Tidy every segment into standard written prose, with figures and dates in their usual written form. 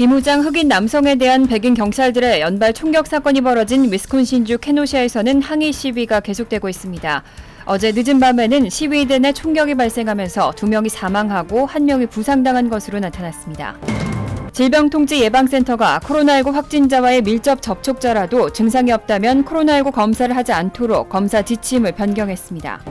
비무장 흑인 남성에 대한 백인 경찰들의 연발 총격 사건이 벌어진 위스콘신주 케노시아에서는 항의 시위가 계속되고 있습니다. 어제 늦은 밤에는 시위대 내 총격이 발생하면서 2명이 사망하고 1명이 부상당한 것으로 나타났습니다. 질병통제예방센터가 코로나19 확진자와의 밀접 접촉자라도 증상이 없다면 코로나19 검사를 하지 않도록 검사 지침을 변경했습니다.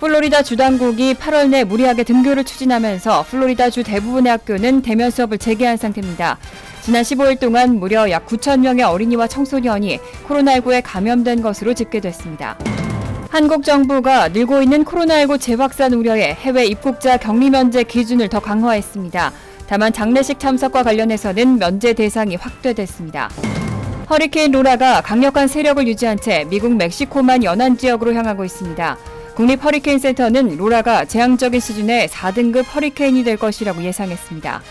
플로리다 주당국이 8월 내 무리하게 등교를 추진하면서 플로리다 주 대부분의 학교는 대면 수업을 재개한 상태입니다. 지난 15일 동안 무려 약 9천 명의 어린이와 청소년이 코로나19에 감염된 것으로 집계됐습니다. 한국 정부가 늘고 있는 코로나19 재확산 우려에 해외 입국자 격리 면제 기준을 더 강화했습니다. 다만 장례식 참석과 관련해서는 면제 대상이 확대됐습니다. 허리케인 로라가 강력한 세력을 유지한 채 미국 멕시코만 연안 지역으로 향하고 있습니다. 국립 허리케인 센터는 로라가 재앙적인 수준의 4등급 허리케인이 될 것이라고 예상했습니다.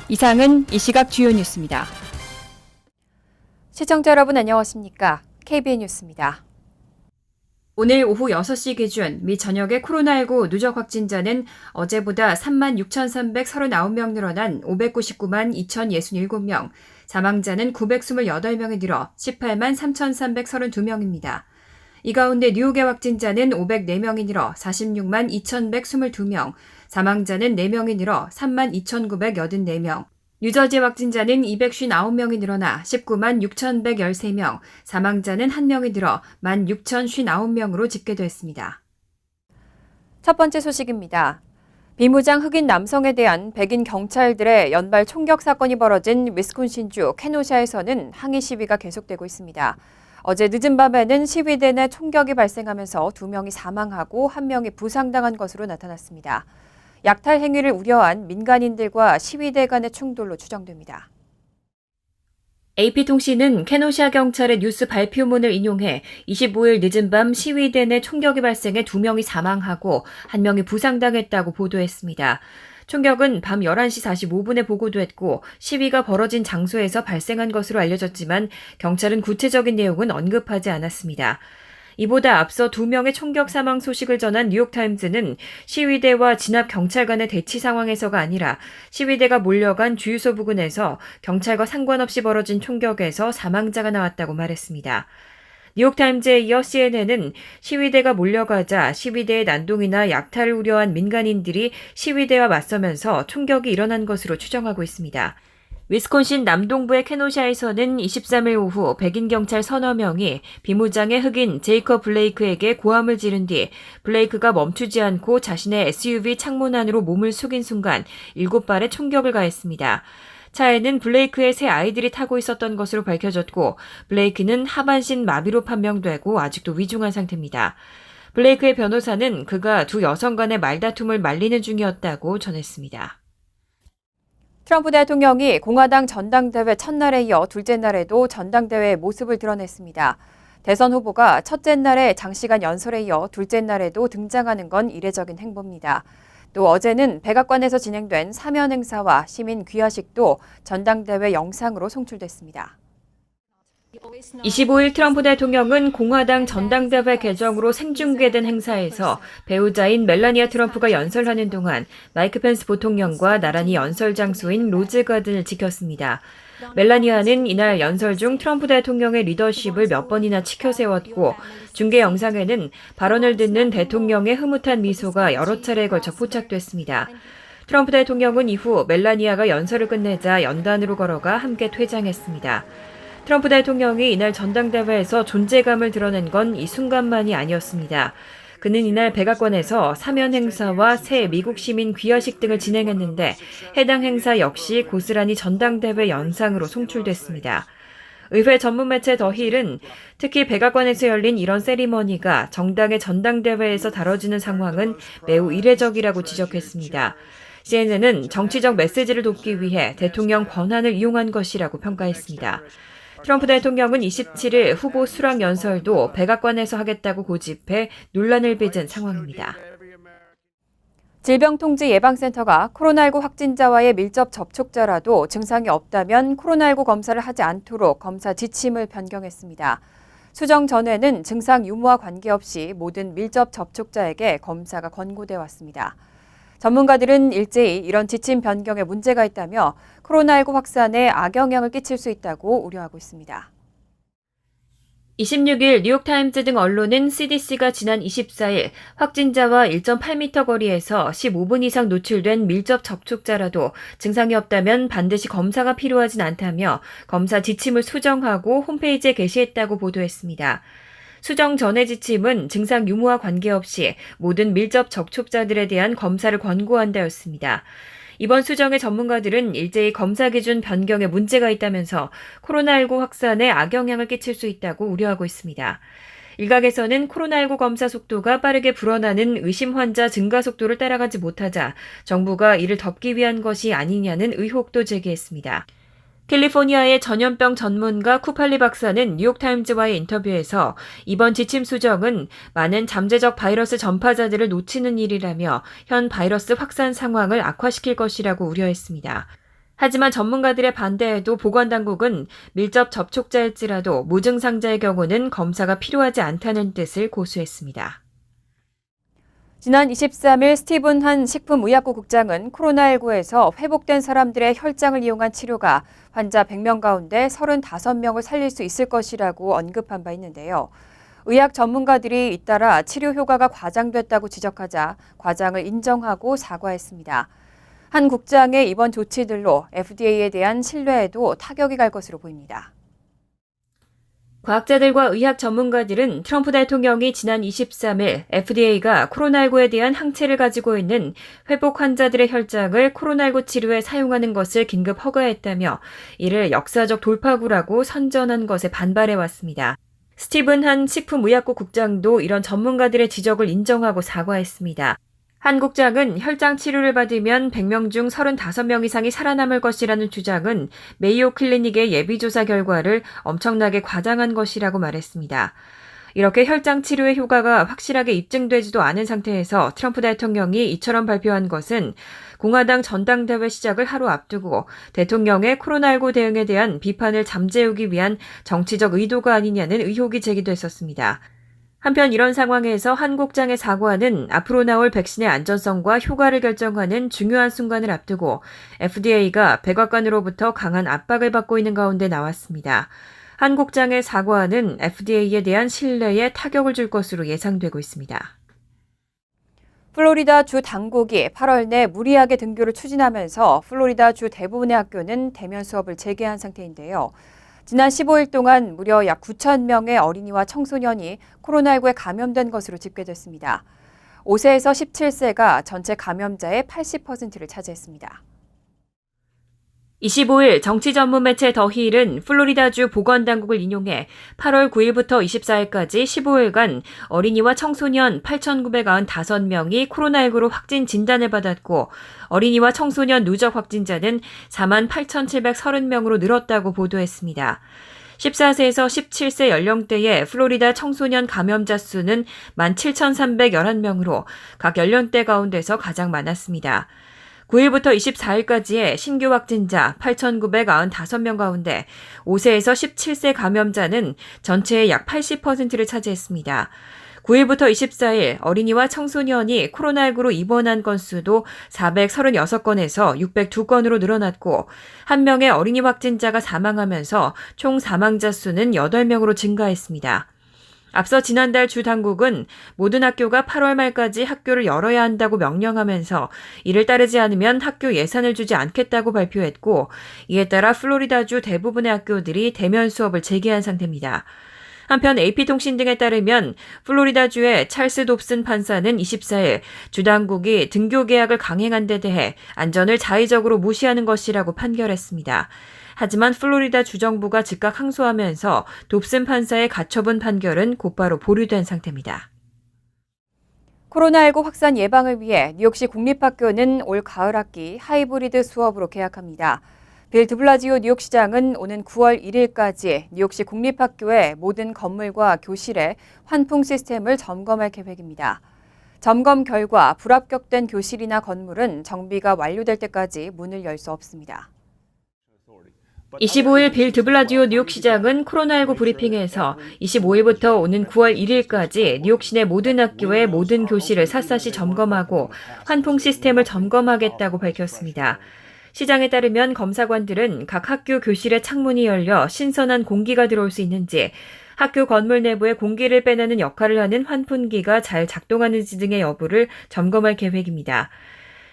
이상은 이 시각 주요 뉴스입니다. 시청자 여러분 안녕하십니까? KBN 뉴스입니다. 오늘 오후 6시 기준 미 전역의 코로나19 누적 확진자는 어제보다 36,339명 늘어난 599만 2,067명, 사망자는 928명이 늘어 18만 3,332명입니다. 이 가운데 뉴욕의 확진자는 504명이 늘어 46만 2,122명, 사망자는 4명이 늘어 3만 2,984명, 뉴저지 확진자는 259명이 늘어나 19만 6,113명, 사망자는 1명이 늘어 16,059명으로 집계됐습니다. 첫 번째 소식입니다. 비무장 흑인 남성에 대한 백인 경찰들의 연발 총격 사건이 벌어진 위스콘신주 케노시아에서는 항의 시위가 계속되고 있습니다. 어제 늦은 밤에는 시위대 내 총격이 발생하면서 2명이 사망하고 1명이 부상당한 것으로 나타났습니다. 약탈 행위를 우려한 민간인들과 시위대 간의 충돌로 추정됩니다. AP통신은 케노시아 경찰의 뉴스 발표문을 인용해 25일 늦은 밤 시위대 내 총격이 발생해 2명이 사망하고 1명이 부상당했다고 보도했습니다. 총격은 밤 11시 45분에 보고됐고 시위가 벌어진 장소에서 발생한 것으로 알려졌지만 경찰은 구체적인 내용은 언급하지 않았습니다. 이보다 앞서 2명의 총격 사망 소식을 전한 뉴욕타임즈는 시위대와 진압 경찰 간의 대치 상황에서가 아니라 시위대가 몰려간 주유소 부근에서 경찰과 상관없이 벌어진 총격에서 사망자가 나왔다고 말했습니다. 뉴욕타임즈에 이어 CNN은 시위대가 몰려가자 시위대의 난동이나 약탈을 우려한 민간인들이 시위대와 맞서면서 총격이 일어난 것으로 추정하고 있습니다. 위스콘신 남동부의 케노시아에서는 23일 오후 백인 경찰 서너 명이 비무장의 흑인 제이커 블레이크에게 고함을 지른 뒤 블레이크가 멈추지 않고 자신의 SUV 창문 안으로 몸을 숙인 순간 7발의 총격을 가했습니다. 차에는 블레이크의 세 아이들이 타고 있었던 것으로 밝혀졌고 블레이크는 하반신 마비로 판명되고 아직도 위중한 상태입니다. 블레이크의 변호사는 그가 두 여성 간의 말다툼을 말리는 중이었다고 전했습니다. 트럼프 대통령이 공화당 전당대회 첫날에 이어 둘째 날에도 전당대회의 모습을 드러냈습니다. 대선 후보가 첫째 날에 장시간 연설에 이어 둘째 날에도 등장하는 건 이례적인 행보입니다. 또 어제는 백악관에서 진행된 사면 행사와 시민 귀하식도 전당대회 영상으로 송출됐습니다. 25일 트럼프 대통령은 공화당 전당대회 개정으로 생중계된 행사에서 배우자인 멜라니아 트럼프가 연설하는 동안 마이크 펜스 부통령과 나란히 연설 장소인 로즈 가든을 지켰습니다. 멜라니아는 이날 연설 중 트럼프 대통령의 리더십을 몇 번이나 치켜세웠고 중계 영상에는 발언을 듣는 대통령의 흐뭇한 미소가 여러 차례에 걸쳐 포착됐습니다. 트럼프 대통령은 이후 멜라니아가 연설을 끝내자 연단으로 걸어가 함께 퇴장했습니다. 트럼프 대통령이 이날 전당대회에서 존재감을 드러낸 건 이 순간만이 아니었습니다. 그는 이날 백악관에서 사면 행사와 새 미국 시민 귀하식 등을 진행했는데 해당 행사 역시 고스란히 전당대회 영상으로 송출됐습니다. 의회 전문 매체 더 힐은 특히 백악관에서 열린 이런 세리머니가 정당의 전당대회에서 다뤄지는 상황은 매우 이례적이라고 지적했습니다. CNN은 정치적 메시지를 돕기 위해 대통령 권한을 이용한 것이라고 평가했습니다. 트럼프 대통령은 27일 후보 수락 연설도 백악관에서 하겠다고 고집해 논란을 빚은 상황입니다. 질병통제예방센터가 코로나19 확진자와의 밀접 접촉자라도 증상이 없다면 코로나19 검사를 하지 않도록 검사 지침을 변경했습니다. 수정 전에는 증상 유무와 관계없이 모든 밀접 접촉자에게 검사가 권고돼 왔습니다. 전문가들은 일제히 이런 지침 변경에 문제가 있다며 코로나19 확산에 악영향을 끼칠 수 있다고 우려하고 있습니다. 26일 뉴욕타임즈 등 언론은 CDC가 지난 24일 확진자와 1.8m 거리에서 15분 이상 노출된 밀접 접촉자라도 증상이 없다면 반드시 검사가 필요하진 않다며 검사 지침을 수정하고 홈페이지에 게시했다고 보도했습니다. 수정 전의 지침은 증상 유무와 관계없이 모든 밀접 접촉자들에 대한 검사를 권고한다였습니다. 이번 수정의 전문가들은 일제히 검사 기준 변경에 문제가 있다면서 코로나19 확산에 악영향을 끼칠 수 있다고 우려하고 있습니다. 일각에서는 코로나19 검사 속도가 빠르게 불어나는 의심 환자 증가 속도를 따라가지 못하자 정부가 이를 덮기 위한 것이 아니냐는 의혹도 제기했습니다. 캘리포니아의 전염병 전문가 쿠팔리 박사는 뉴욕타임즈와의 인터뷰에서 이번 지침 수정은 많은 잠재적 바이러스 전파자들을 놓치는 일이라며 현 바이러스 확산 상황을 악화시킬 것이라고 우려했습니다. 하지만 전문가들의 반대에도 보건당국은 밀접 접촉자일지라도 무증상자의 경우는 검사가 필요하지 않다는 뜻을 고수했습니다. 지난 23일 스티븐 한 식품의약국 국장은 코로나19에서 회복된 사람들의 혈장을 이용한 치료가 환자 100명 가운데 35명을 살릴 수 있을 것이라고 언급한 바 있는데요. 의학 전문가들이 잇따라 치료 효과가 과장됐다고 지적하자 과장을 인정하고 사과했습니다. 한 국장의 이번 조치들로 FDA에 대한 신뢰에도 타격이 갈 것으로 보입니다. 과학자들과 의학 전문가들은 트럼프 대통령이 지난 23일 FDA가 코로나19에 대한 항체를 가지고 있는 회복 환자들의 혈장을 코로나19 치료에 사용하는 것을 긴급 허가했다며 이를 역사적 돌파구라고 선전한 것에 반발해왔습니다. 스티븐 한 식품의약국 국장도 이런 전문가들의 지적을 인정하고 사과했습니다. 한 국장은 혈장 치료를 받으면 100명 중 35명 이상이 살아남을 것이라는 주장은 메이오 클리닉의 예비조사 결과를 엄청나게 과장한 것이라고 말했습니다. 이렇게 혈장 치료의 효과가 확실하게 입증되지도 않은 상태에서 트럼프 대통령이 이처럼 발표한 것은 공화당 전당대회 시작을 하루 앞두고 대통령의 코로나19 대응에 대한 비판을 잠재우기 위한 정치적 의도가 아니냐는 의혹이 제기됐었습니다. 한편 이런 상황에서 한 국장의 사과는 앞으로 나올 백신의 안전성과 효과를 결정하는 중요한 순간을 앞두고 FDA가 백악관으로부터 강한 압박을 받고 있는 가운데 나왔습니다. 한 국장의 사과는 FDA에 대한 신뢰에 타격을 줄 것으로 예상되고 있습니다. 플로리다 주 당국이 8월 내 무리하게 등교를 추진하면서 플로리다 주 대부분의 학교는 대면 수업을 재개한 상태인데요. 지난 15일 동안 무려 약 9천 명의 어린이와 청소년이 코로나19에 감염된 것으로 집계됐습니다. 5세에서 17세가 전체 감염자의 80%를 차지했습니다. 25일 정치 전문 매체 더힐은 플로리다주 보건당국을 인용해 8월 9일부터 24일까지 15일간 어린이와 청소년 8,995명이 코로나19로 확진 진단을 받았고 어린이와 청소년 누적 확진자는 48,730명으로 늘었다고 보도했습니다. 14세에서 17세 연령대의 플로리다 청소년 감염자 수는 17,311명으로 각 연령대 가운데서 가장 많았습니다. 9일부터 24일까지의 신규 확진자 8,995명 가운데 5세에서 17세 감염자는 전체의 약 80%를 차지했습니다. 9일부터 24일 어린이와 청소년이 코로나19로 입원한 건수도 436건에서 602건으로 늘어났고 한 명의 어린이 확진자가 사망하면서 총 사망자 수는 8명으로 증가했습니다. 앞서 지난달 주 당국은 모든 학교가 8월 말까지 학교를 열어야 한다고 명령하면서 이를 따르지 않으면 학교 예산을 주지 않겠다고 발표했고 이에 따라 플로리다주 대부분의 학교들이 대면 수업을 재개한 상태입니다. 한편 AP통신 등에 따르면 플로리다주의 찰스 돕슨 판사는 24일 주 당국이 등교 계약을 강행한 데 대해 안전을 자의적으로 무시하는 것이라고 판결했습니다. 하지만 플로리다 주정부가 즉각 항소하면서 돕슨 판사의 가처분 판결은 곧바로 보류된 상태입니다. 코로나19 확산 예방을 위해 뉴욕시 공립학교는 올 가을 학기 하이브리드 수업으로 개학합니다. 빌 드블라지오 뉴욕시장은 오는 9월 1일까지 뉴욕시 공립학교의 모든 건물과 교실의 환풍 시스템을 점검할 계획입니다. 점검 결과 불합격된 교실이나 건물은 정비가 완료될 때까지 문을 열 수 없습니다. 25일 빌 드블라디오 뉴욕시장은 코로나19 브리핑에서 25일부터 오는 9월 1일까지 뉴욕 시내 모든 학교의 모든 교실을 샅샅이 점검하고 환풍 시스템을 점검하겠다고 밝혔습니다. 시장에 따르면 검사관들은 각 학교 교실의 창문이 열려 신선한 공기가 들어올 수 있는지, 학교 건물 내부에 공기를 빼내는 역할을 하는 환풍기가 잘 작동하는지 등의 여부를 점검할 계획입니다.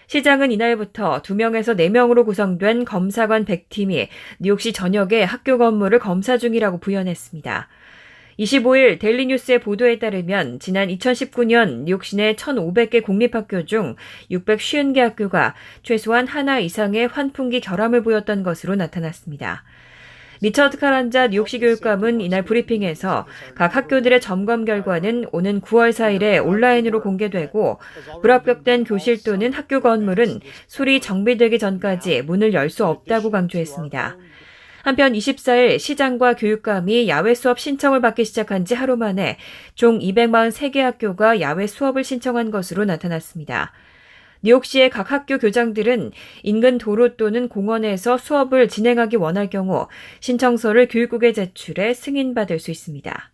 시장은 이날부터 2명에서 4명으로 구성된 검사관 100팀이 뉴욕시 전역의 학교 건물을 검사 중이라고 부연했습니다. 25일 데일리뉴스의 보도에 따르면 지난 2019년 뉴욕 시내 1,500개 공립학교 중 650개 학교가 최소한 하나 이상의 환풍기 결함을 보였던 것으로 나타났습니다. 리처드 카란자 뉴욕시 교육감은 이날 브리핑에서 각 학교들의 점검 결과는 오는 9월 4일에 온라인으로 공개되고 불합격된 교실 또는 학교 건물은 수리 정비되기 전까지 문을 열 수 없다고 강조했습니다. 한편 24일 시장과 교육감이 야외 수업 신청을 받기 시작한 지 하루 만에 총 243개 학교가 야외 수업을 신청한 것으로 나타났습니다. 뉴욕시의 각 학교 교장들은 인근 도로 또는 공원에서 수업을 진행하기 원할 경우 신청서를 교육국에 제출해 승인받을 수 있습니다.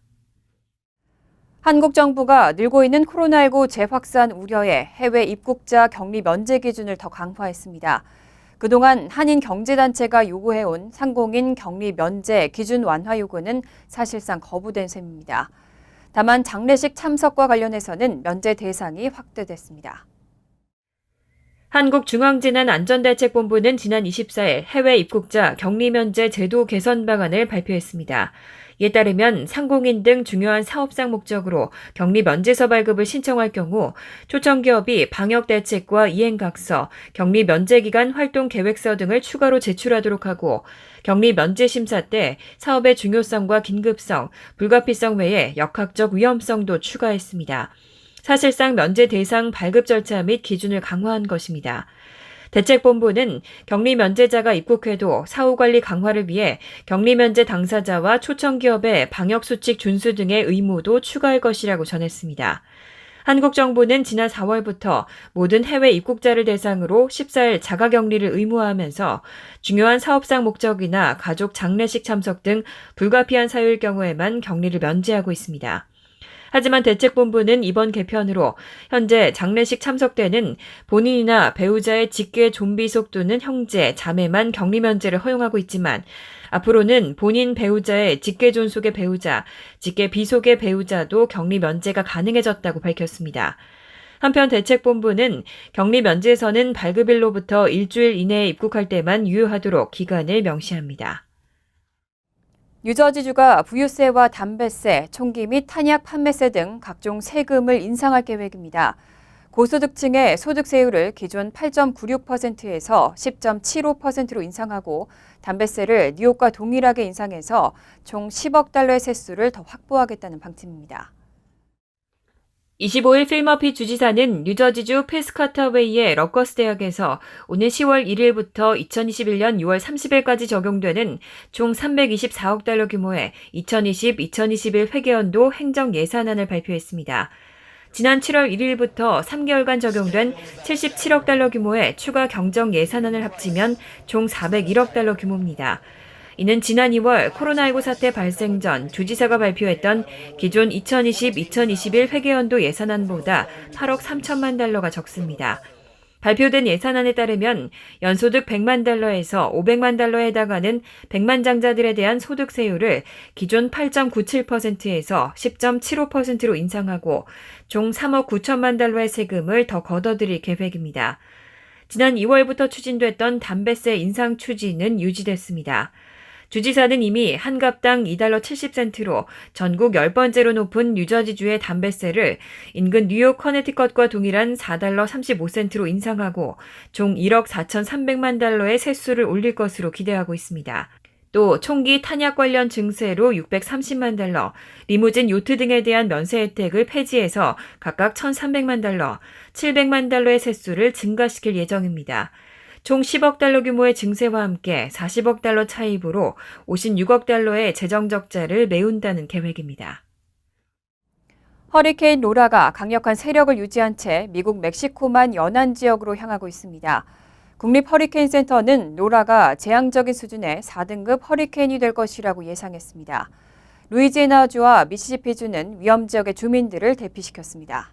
한국 정부가 늘고 있는 코로나19 재확산 우려에 해외 입국자 격리 면제 기준을 더 강화했습니다. 그동안 한인 경제단체가 요구해온 상공인 격리 면제 기준 완화 요구는 사실상 거부된 셈입니다. 다만 장례식 참석과 관련해서는 면제 대상이 확대됐습니다. 한국중앙재난안전대책본부는 지난 24일 해외 입국자 격리 면제 제도 개선 방안을 발표했습니다. 이에 따르면 상공인 등 중요한 사업상 목적으로 격리 면제서 발급을 신청할 경우 초청기업이 방역대책과 이행각서, 격리 면제기간 활동계획서 등을 추가로 제출하도록 하고 격리 면제 심사 때 사업의 중요성과 긴급성, 불가피성 외에 역학적 위험성도 추가했습니다. 사실상 면제 대상 발급 절차 및 기준을 강화한 것입니다. 대책본부는 격리 면제자가 입국해도 사후관리 강화를 위해 격리 면제 당사자와 초청기업의 방역수칙 준수 등의 의무도 추가할 것이라고 전했습니다. 한국 정부는 지난 4월부터 모든 해외 입국자를 대상으로 14일 자가격리를 의무화하면서 중요한 사업상 목적이나 가족 장례식 참석 등 불가피한 사유일 경우에만 격리를 면제하고 있습니다. 하지만 대책본부는 이번 개편으로 현재 장례식 참석 때는 본인이나 배우자의 직계 존비속 또는 형제, 자매만 격리 면제를 허용하고 있지만 앞으로는 본인 배우자의 직계 존속의 배우자, 직계 비속의 배우자도 격리 면제가 가능해졌다고 밝혔습니다. 한편 대책본부는 격리 면제서는 발급일로부터 일주일 이내에 입국할 때만 유효하도록 기간을 명시합니다. 뉴저지주가 부유세와 담배세, 총기 및 탄약 판매세 등 각종 세금을 인상할 계획입니다. 고소득층의 소득세율을 기존 8.96%에서 10.75%로 인상하고 담배세를 뉴욕과 동일하게 인상해서 총 10억 달러의 세수를 더 확보하겠다는 방침입니다. 25일 필머피 주지사는 뉴저지주 피스카타웨이의 러커스 대학에서 오는 10월 1일부터 2021년 6월 30일까지 적용되는 총 324억 달러 규모의 2020-2021 회계연도 행정 예산안을 발표했습니다. 지난 7월 1일부터 3개월간 적용된 77억 달러 규모의 추가 경정 예산안을 합치면 총 401억 달러 규모입니다. 이는 지난 2월 코로나19 사태 발생 전 주지사가 발표했던 기존 2020-2021 회계연도 예산안보다 8억 3천만 달러가 적습니다. 발표된 예산안에 따르면 연소득 100만 달러에서 500만 달러에 해당하는 100만 장자들에 대한 소득세율을 기존 8.97%에서 10.75%로 인상하고 총 3억 9천만 달러의 세금을 더 걷어들일 계획입니다. 지난 2월부터 추진됐던 담배세 인상 추진은 유지됐습니다. 주지사는 이미 한 갑당 2달러 70센트로 전국 10번째로 높은 뉴저지주의 담배세를 인근 뉴욕 커네티컷과 동일한 4달러 35센트로 인상하고 총 1억 4,300만 달러의 세수를 올릴 것으로 기대하고 있습니다. 또 총기 탄약 관련 증세로 630만 달러, 리무진 요트 등에 대한 면세 혜택을 폐지해서 각각 1,300만 달러, 700만 달러의 세수를 증가시킬 예정입니다. 총 10억 달러 규모의 증세와 함께 40억 달러 차입으로 56억 달러의 재정 적자를 메운다는 계획입니다. 허리케인 로라가 강력한 세력을 유지한 채 미국 멕시코만 연안 지역으로 향하고 있습니다. 국립허리케인센터는 노라가 재앙적인 수준의 4등급 허리케인이 될 것이라고 예상했습니다. 루이지애나주와 미시시피주는 위험 지역의 주민들을 대피시켰습니다.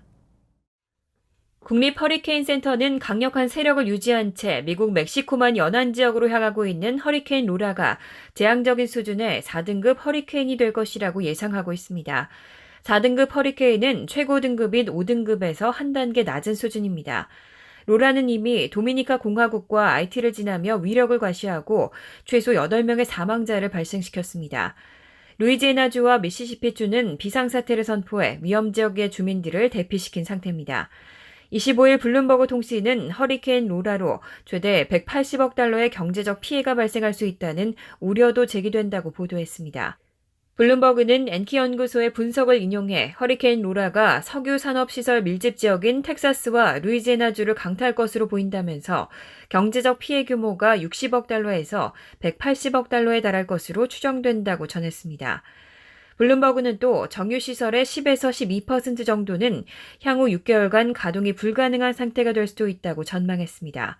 국립 허리케인 센터는 강력한 세력을 유지한 채 미국 멕시코만 연안 지역으로 향하고 있는 허리케인 로라가 재앙적인 수준의 4등급 허리케인이 될 것이라고 예상하고 있습니다. 4등급 허리케인은 최고 등급인 5등급에서 한 단계 낮은 수준입니다. 로라는 이미 도미니카 공화국과 아이티를 지나며 위력을 과시하고 최소 8명의 사망자를 발생시켰습니다. 루이지애나주와 미시시피주는 비상사태를 선포해 위험 지역의 주민들을 대피시킨 상태입니다. 25일 블룸버그 통신은 허리케인 로라로 최대 180억 달러의 경제적 피해가 발생할 수 있다는 우려도 제기된다고 보도했습니다. 블룸버그는 엔키 연구소의 분석을 인용해 허리케인 로라가 석유 산업시설 밀집 지역인 텍사스와 루이지애나주를 강타할 것으로 보인다면서 경제적 피해 규모가 60억 달러에서 180억 달러에 달할 것으로 추정된다고 전했습니다. 블룸버그는 또 정유시설의 10에서 12% 정도는 향후 6개월간 가동이 불가능한 상태가 될 수도 있다고 전망했습니다.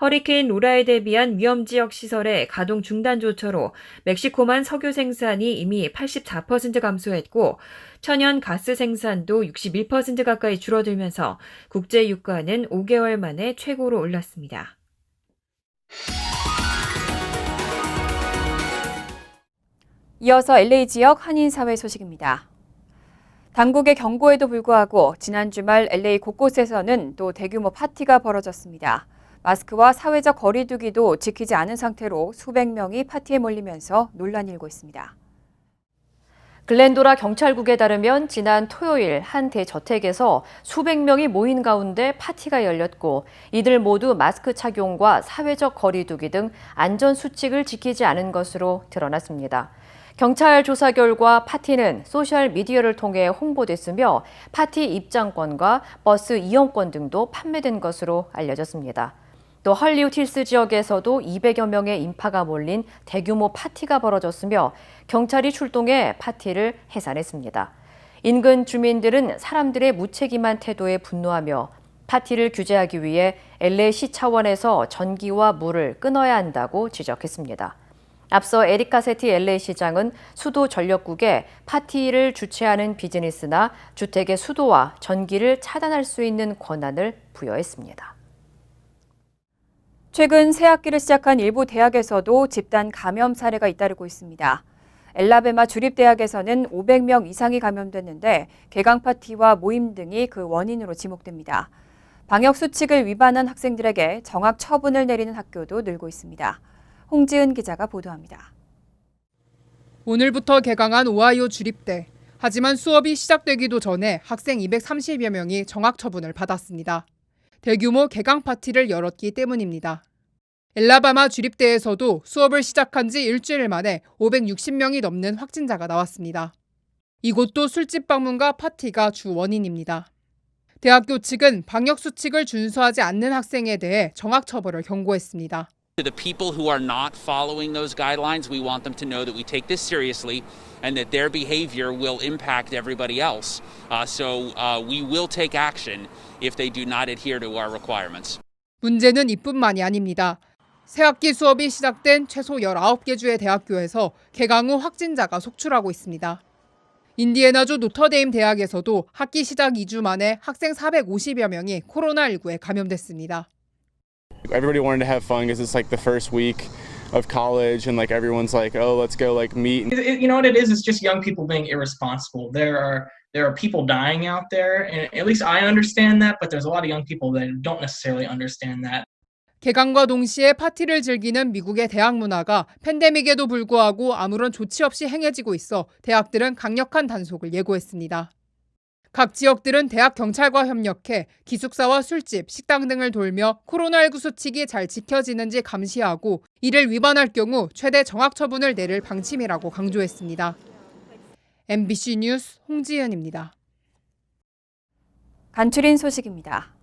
허리케인 로라에 대비한 위험지역 시설의 가동 중단 조처로 멕시코만 석유 생산이 이미 84% 감소했고 천연 가스 생산도 61% 가까이 줄어들면서 국제 유가는 5개월 만에 최고로 올랐습니다. 이어서 LA 지역 한인사회 소식입니다. 당국의 경고에도 불구하고 지난 주말 LA 곳곳에서는 또 대규모 파티가 벌어졌습니다. 마스크와 사회적 거리 두기도 지키지 않은 상태로 수백 명이 파티에 몰리면서 논란이 일고 있습니다. 글렌도라 경찰국에 따르면 지난 토요일 한 대저택에서 수백 명이 모인 가운데 파티가 열렸고 이들 모두 마스크 착용과 사회적 거리 두기 등 안전수칙을 지키지 않은 것으로 드러났습니다. 경찰 조사 결과 파티는 소셜미디어를 통해 홍보됐으며 파티 입장권과 버스 이용권 등도 판매된 것으로 알려졌습니다. 또 헐리우드 힐스 지역에서도 200여 명의 인파가 몰린 대규모 파티가 벌어졌으며 경찰이 출동해 파티를 해산했습니다. 인근 주민들은 사람들의 무책임한 태도에 분노하며 파티를 규제하기 위해 LA시 차원에서 전기와 물을 끊어야 한다고 지적했습니다. 앞서 에릭 가세티 LA시장은 수도 전력국에 파티를 주최하는 비즈니스나 주택의 수도와 전기를 차단할 수 있는 권한을 부여했습니다. 최근 새학기를 시작한 일부 대학에서도 집단 감염 사례가 잇따르고 있습니다. 엘라베마 주립대학에서는 500명 이상이 감염됐는데 개강 파티와 모임 등이 그 원인으로 지목됩니다. 방역 수칙을 위반한 학생들에게 정학 처분을 내리는 학교도 늘고 있습니다. 홍지은 기자가 보도합니다. 오늘부터 개강한 오하이오 주립대. 하지만 수업이 시작되기도 전에 학생 230여 명이 정학 처분을 받았습니다. 대규모 개강 파티를 열었기 때문입니다. 엘라바마 주립대에서도 수업을 시작한 지 일주일 만에 560명이 넘는 확진자가 나왔습니다. 이곳도 술집 방문과 파티가 주 원인입니다. 대학교 측은 방역 수칙을 준수하지 않는 학생에 대해 정학 처벌을 경고했습니다. To the people who are not following those guidelines, we want them to know that we take this seriously and that their behavior will impact everybody else. So we will take action if they do not adhere to our requirements. 문제는 이뿐만이 아닙니다. 새학기 수업이 시작된 최소 19개 주의 대학교에서 개강 후 확진자가 속출하고 있습니다. 인디애나주 노터데임 대학에서도 학기 시작 2주 만에 학생 450여 명이 코로나19에 감염됐습니다. Everybody wanted to have fun because it's like the first week of college and like everyone's like, oh, let's go like meet. You know what it is? It's just young people being irresponsible. There are people dying out there, and at least I understand that, but there's a lot of young people that don't necessarily understand that. 개강과 동시에 파티를 즐기는 미국의 대학 문화가 팬데믹에도 불구하고 아무런 조치 없이 행해지고 있어 대학들은 강력한 단속을 예고했습니다. 각 지역들은 대학 경찰과 협력해 기숙사와 술집, 식당 등을 돌며 코로나19 수칙이 잘 지켜지는지 감시하고 이를 위반할 경우 최대 정학 처분을 내릴 방침이라고 강조했습니다. MBC 뉴스 홍지은입니다. 간추린 소식입니다.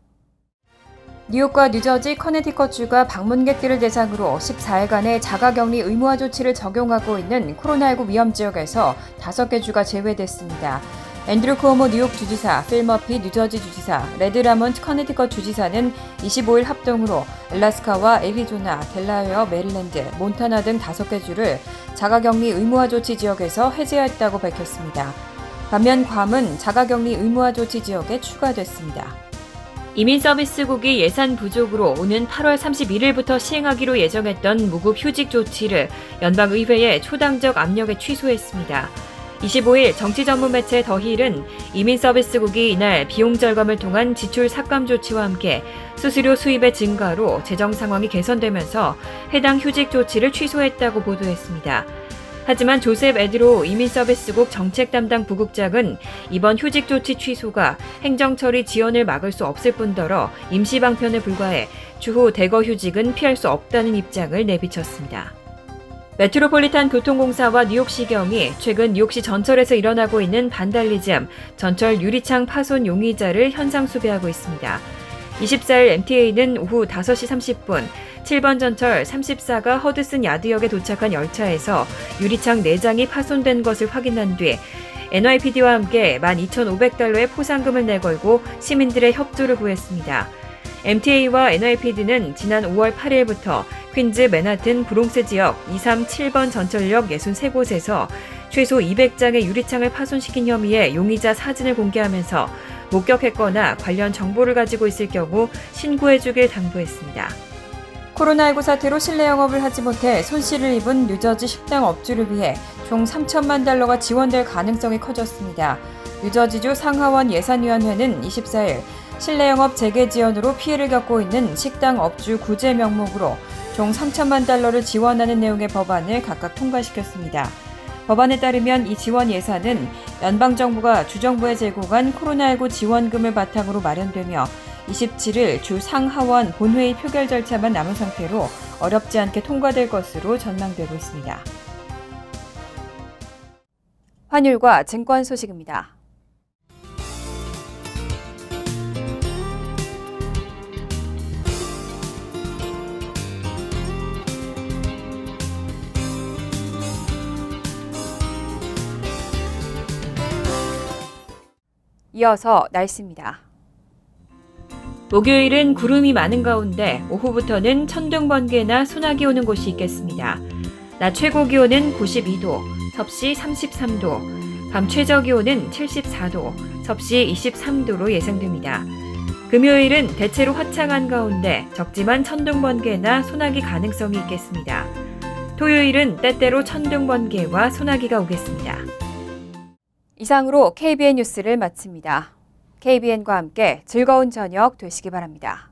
뉴욕과 뉴저지, 커네티컷주가 방문객들을 대상으로 14일간의 자가격리 의무화 조치를 적용하고 있는 코로나19 위험 지역에서 5개 주가 제외됐습니다. 앤드류 쿠오모 뉴욕 주지사, 필 머피 뉴저지 주지사, 레드 라몬트 커네티컷 주지사는 25일 합동으로 알래스카와 애리조나, 델라웨어, 메릴랜드, 몬타나 등 5개 주를 자가격리 의무화 조치 지역에서 해제했다고 밝혔습니다. 반면 괌은 자가격리 의무화 조치 지역에 추가됐습니다. 이민서비스국이 예산 부족으로 오는 8월 31일부터 시행하기로 예정했던 무급 휴직 조치를 연방의회의 초당적 압력에 취소했습니다. 25일 정치 전문 매체 더힐은 이민서비스국이 이날 비용 절감을 통한 지출 삭감 조치와 함께 수수료 수입의 증가로 재정 상황이 개선되면서 해당 휴직 조치를 취소했다고 보도했습니다. 하지만 조셉 에드로 이민서비스국 정책 담당 부국장은 이번 휴직 조치 취소가 행정처리 지연을 막을 수 없을 뿐더러 임시 방편에 불과해 추후 대거 휴직은 피할 수 없다는 입장을 내비쳤습니다. 메트로폴리탄 교통공사와 뉴욕시경이 최근 뉴욕시 전철에서 일어나고 있는 반달리즘, 전철 유리창 파손 용의자를 현상 수배하고 있습니다. 24일 MTA는 오후 5시 30분 7번 전철 34가 허드슨 야드역에 도착한 열차에서 유리창 4장이 파손된 것을 확인한 뒤 NYPD와 함께 12,500달러의 포상금을 내걸고 시민들의 협조를 구했습니다. MTA와 NYPD는 지난 5월 8일부터 퀸즈, 맨하튼, 브롱스 지역 237번 전철역 63곳에서 최소 200장의 유리창을 파손시킨 혐의의 용의자 사진을 공개하면서 목격했거나 관련 정보를 가지고 있을 경우 신고해주길 당부했습니다. 코로나19 사태로 실내 영업을 하지 못해 손실을 입은 뉴저지 식당 업주를 위해 총 3천만 달러가 지원될 가능성이 커졌습니다. 뉴저지주 상하원 예산위원회는 24일 실내 영업 재개 지연으로 피해를 겪고 있는 식당 업주 구제 명목으로 총 3천만 달러를 지원하는 내용의 법안을 각각 통과시켰습니다. 법안에 따르면 이 지원 예산은 연방정부가 주정부에 제공한 코로나19 지원금을 바탕으로 마련되며 27일 주 상하원 본회의 표결 절차만 남은 상태로 어렵지 않게 통과될 것으로 전망되고 있습니다. 환율과 증권 소식입니다. 이어서 날씨입니다. 목요일은 구름이 많은 가운데 오후부터는 천둥, 번개나 소나기 오는 곳이 있겠습니다. 낮 최고 기온은 92도, 섭씨 33도, 밤 최저 기온은 74도, 섭씨 23도로 예상됩니다. 금요일은 대체로 화창한 가운데 적지만 천둥, 번개나 소나기 가능성이 있겠습니다. 토요일은 때때로 천둥, 번개와 소나기가 오겠습니다. 이상으로 KBN 뉴스를 마칩니다. KBN과 함께 즐거운 저녁 되시기 바랍니다.